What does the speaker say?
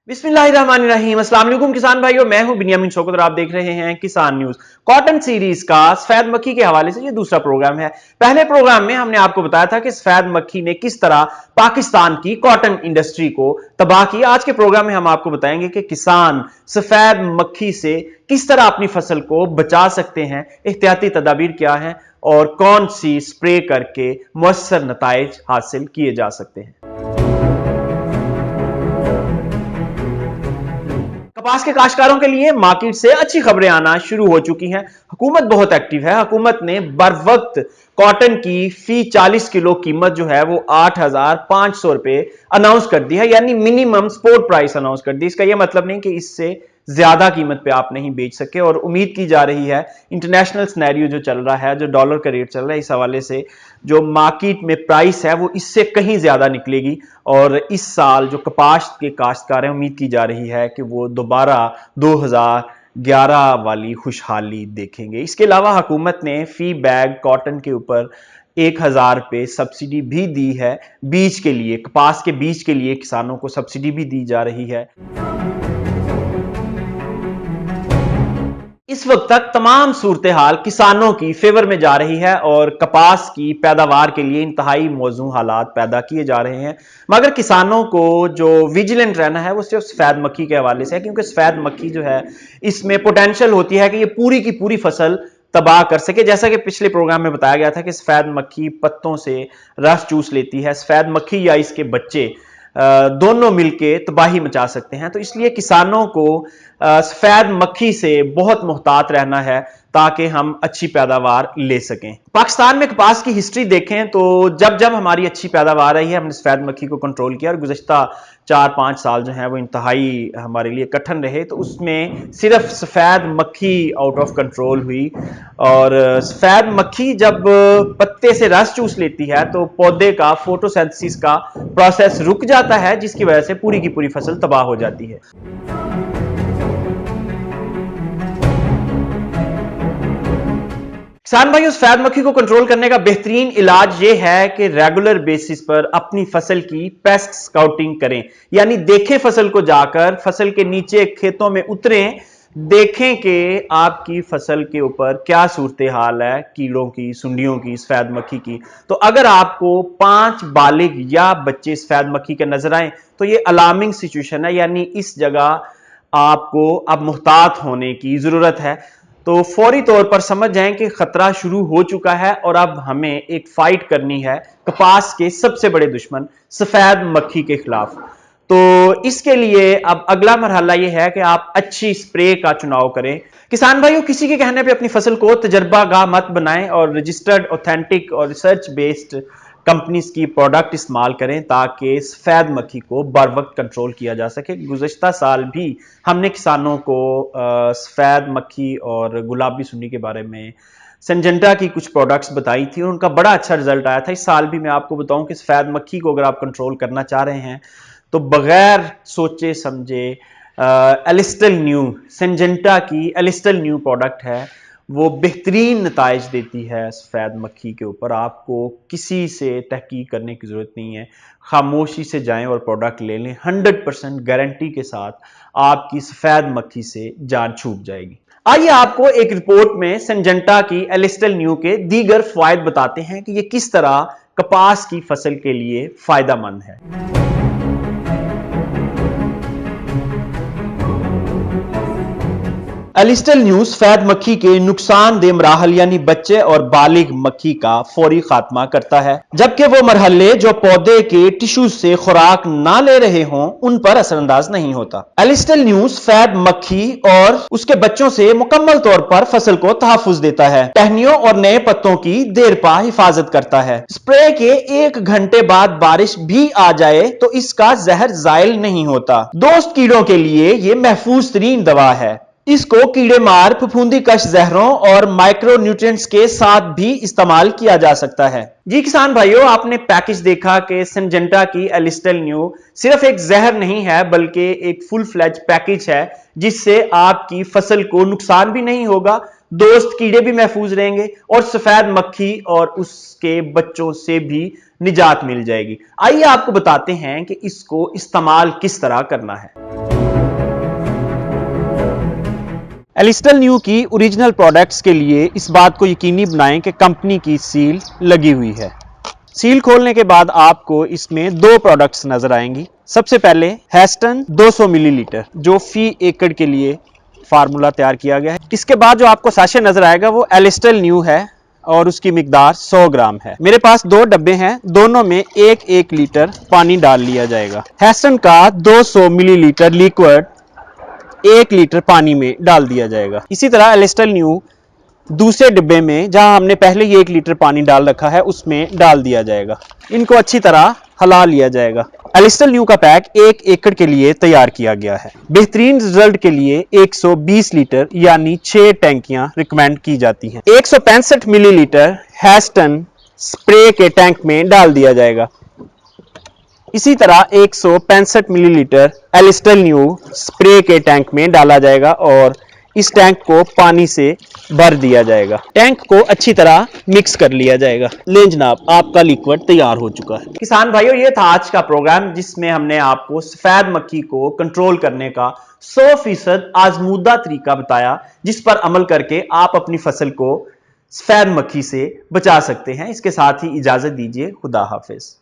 बिस्मिल्लाहिर्रहमानिर्रहीम। अस्सलाम वालेकुम किसान भाइयों, मैं हूं बिन्यामीन शौकत और आप देख रहे हैं किसान न्यूज। कॉटन सीरीज का सफेद मक्खी के हवाले से ये दूसरा प्रोग्राम है। पहले प्रोग्राम में हमने आपको बताया था कि सफेद मक्खी ने किस तरह पाकिस्तान की कॉटन इंडस्ट्री को तबाह किया। आज के प्रोग्राम में हम आपको बताएंगे कि किसान सफेद मक्खी से किस तरह अपनी फसल को बचा सकते हैं, एहतियाती तदाबीर क्या है और कौन सी स्प्रे करके मुअस्सर नताइज हासिल किए जा सकते हैं। कपास के काश्तकारों के लिए मार्केट से अच्छी खबरें आना शुरू हो चुकी हैं। हुकूमत बहुत एक्टिव है। हुकूमत ने बर वक्त कॉटन की फी 40 किलो कीमत जो है वो 8,500 रुपए अनाउंस कर दी है, यानी मिनिमम सपोर्ट प्राइस अनाउंस कर दी। इसका यह मतलब नहीं कि इससे ज्यादा कीमत पे आप नहीं बेच सके। और उम्मीद की जा रही है इंटरनेशनल सिनेरियो जो चल रहा है, जो डॉलर का रेट चल रहा है, इस हवाले से जो मार्केट में प्राइस है वो इससे कहीं ज्यादा निकलेगी। और इस साल जो कपास के काश्तकार हैं, उम्मीद की जा रही है कि वो दोबारा 2011 वाली खुशहाली देखेंगे। इसके अलावा हुकूमत ने फी बैग कॉटन के ऊपर 1,000 रुपये सब्सिडी भी दी है। बीज के लिए, कपास के बीज के लिए किसानों को सब्सिडी भी दी जा रही है। इस वक्त तक तमाम सूरत हाल किसानों की फेवर में जा रही है और कपास की पैदावार के लिए इंतहाई मौजूद हालात पैदा किए जा रहे हैं। मगर किसानों को जो विजिलेंट रहना है वो सिर्फ सफेद मक्खी के हवाले से है, क्योंकि सफेद मक्खी जो है इसमें पोटेंशियल होती है कि ये पूरी की पूरी फसल तबाह कर सके। जैसा कि पिछले प्रोग्राम में बताया गया था कि सफेद मक्खी पत्तों से रस चूस लेती है। सफेद मक्खी या इसके बच्चे दोनों मिलके तबाही मचा सकते हैं। तो इसलिए किसानों को सफेद मक्खी से बहुत मुहतात रहना है ताकि हम अच्छी पैदावार ले सकें। पाकिस्तान में कपास की हिस्ट्री देखें तो जब जब हमारी अच्छी पैदावार रही है, हमने सफेद मक्खी को कंट्रोल किया और गुज़श्ता 4-5 साल जो है वो इंतहाई हमारे लिए कठिन रहे। तो उसमें सिर्फ सफेद मक्खी आउट ऑफ कंट्रोल हुई। और सफेद मक्खी जब पत्ते से रस चूस लेती है तो पौधे का फोटोसिंथेसिस का प्रोसेस रुक जाता है, जिसकी वजह से पूरी की पूरी फसल तबाह हो जाती है। किसान भाइयों, सफेद मक्खी को कंट्रोल करने का बेहतरीन इलाज यह है कि रेगुलर बेसिस पर अपनी फसल की पेस्ट स्काउटिंग करें, यानी देखें फसल को जाकर, फसल के नीचे खेतों में उतरें, देखें कि आपकी फसल के ऊपर क्या सूरत हाल है कीड़ों की, सुंडियों की, सफेद मक्खी की। तो अगर आपको 5 बालिग या बच्चे सफेद मक्खी के नजर आए तो ये अलार्मिंग सिचुएशन है, यानी इस जगह आपको अब मुहतात होने की जरूरत है। तो फौरी तौर पर समझ जाएं कि खतरा शुरू हो चुका है और अब हमें एक फाइट करनी है कपास के सबसे बड़े दुश्मन सफेद मक्खी के खिलाफ। तो इसके लिए अब अगला मरहला यह है कि आप अच्छी स्प्रे का चुनाव करें। किसान भाइयों, किसी के कहने पे अपनी फसल को तजर्बागाह मत बनाएं और रजिस्टर्ड, ऑथेंटिक और रिसर्च बेस्ड कंपनीज की प्रोडक्ट इस्तेमाल करें ताकि सफेद मक्खी को बर वक्त कंट्रोल किया जा सके। गुज़श्ता साल भी हमने किसानों को सफेद मक्खी और गुलाबी सुंडी के बारे में सिंजेंटा की कुछ प्रोडक्ट्स बताई थी और उनका बड़ा अच्छा रिजल्ट आया था। इस साल भी मैं आपको बताऊं कि सफेद मक्खी को अगर आप कंट्रोल करना चाह रहे हैं तो बगैर सोचे समझे एलिस्टल न्यू, सिंजेंटा की एलिस्टल न्यू प्रोडक्ट है, वो बेहतरीन नताइज देती है सफेद मक्खी के ऊपर। आपको किसी से तहकीक करने की जरूरत नहीं है, खामोशी से जाएं और प्रोडक्ट ले लें। 100% गारंटी के साथ आपकी सफेद मक्खी से जान छूट जाएगी। आइए आपको एक रिपोर्ट में सिंजेंटा की एलिस्टल न्यू के दीगर फायदे बताते हैं कि ये किस तरह कपास की फसल के लिए फायदेमंद है। एलिस्टल न्यू सफेद मक्खी के नुकसानदेह मराहल यानी बच्चे और बालिग मक्खी का फौरी खात्मा करता है, जबकि वो मरहले जो पौधे के टिश्यू से खुराक ना ले रहे हों उन पर असरअंदाज नहीं होता। एलिस्टल न्यू सफेद मक्खी और उसके बच्चों से मुकम्मल तौर पर फसल को तहफुज देता है, टहनियों और नए पत्तों की देरपा हिफाजत करता है। स्प्रे के 1 घंटे बाद बारिश भी आ जाए तो इसका जहर जायल नहीं होता। दोस्त कीड़ों के लिए यह महफूज तरीन दवा है। इसको कीड़े मार, फफूंदी कश जहरों और माइक्रो न्यूट्रिएंट्स के साथ भी इस्तेमाल किया जा सकता है। जी किसान भाइयों, आपने पैकेज देखा कि सिंजेंटा की एलिस्टेल न्यू सिर्फ एक जहर नहीं है बल्कि एक फुल फ्लैज पैकेज है जिससे आपकी फसल को नुकसान भी नहीं होगा, दोस्त कीड़े भी महफूज रहेंगे और सफेद मक्खी और उसके बच्चों से भी निजात मिल जाएगी। आइए आपको बताते हैं कि इसको इस्तेमाल किस तरह करना है। एलिस्टेल न्यू की ओरिजिनल प्रोडक्ट्स के लिए इस बात को यकीनी बनाएं कि कंपनी की सील लगी हुई है। सील खोलने के बाद आपको इसमें दो प्रोडक्ट्स नजर आएंगी। सबसे पहले हेस्टन 200 मिलीलीटर जो फी एकड़ के लिए फार्मूला तैयार किया गया है। इसके बाद जो आपको साशे नजर आएगा वो एलिस्टेल न्यू है और उसकी मिकदार 100 ग्राम है। मेरे पास दो डब्बे हैं, दोनों में 1-1 लीटर पानी डाल लिया जाएगा। हेस्टन का 200 मिलीलीटर लिक्विड 1 लीटर पानी में डाल दिया जाएगा। इसी तरह एलिस्टेल न्यू दूसरे डिब्बे में जहां हमने पहले ही 1 लीटर पानी डाल रखा है उसमें डाल दिया जाएगा। इनको अच्छी तरह हिला लिया जाएगा। एलिस्टेल न्यू का पैक 1 एकड़ के लिए तैयार किया गया है। बेहतरीन रिजल्ट के लिए 120 लीटर यानी 6 टैंकियां रिकमेंड की जाती हैं। 165 मिलीलीटर हेस्टन स्प्रे के टैंक में डाल दिया जाएगा। इसी तरह 165 मिलीलीटर एलिस्टेल न्यू स्प्रे के टैंक में डाला जाएगा और इस टैंक को पानी से भर दिया जाएगा। टैंक को अच्छी तरह मिक्स कर लिया जाएगा। ले जनाब, आपका लिक्विड तैयार हो चुका है। किसान भाइयों, ये था आज का प्रोग्राम जिसमें हमने आपको सफेद मक्खी को कंट्रोल करने का 100% आजमूदा तरीका बताया, जिस पर अमल करके आप अपनी फसल को सफेद मक्खी से बचा सकते हैं। इसके साथ ही इजाजत दीजिए। खुदा हाफिज।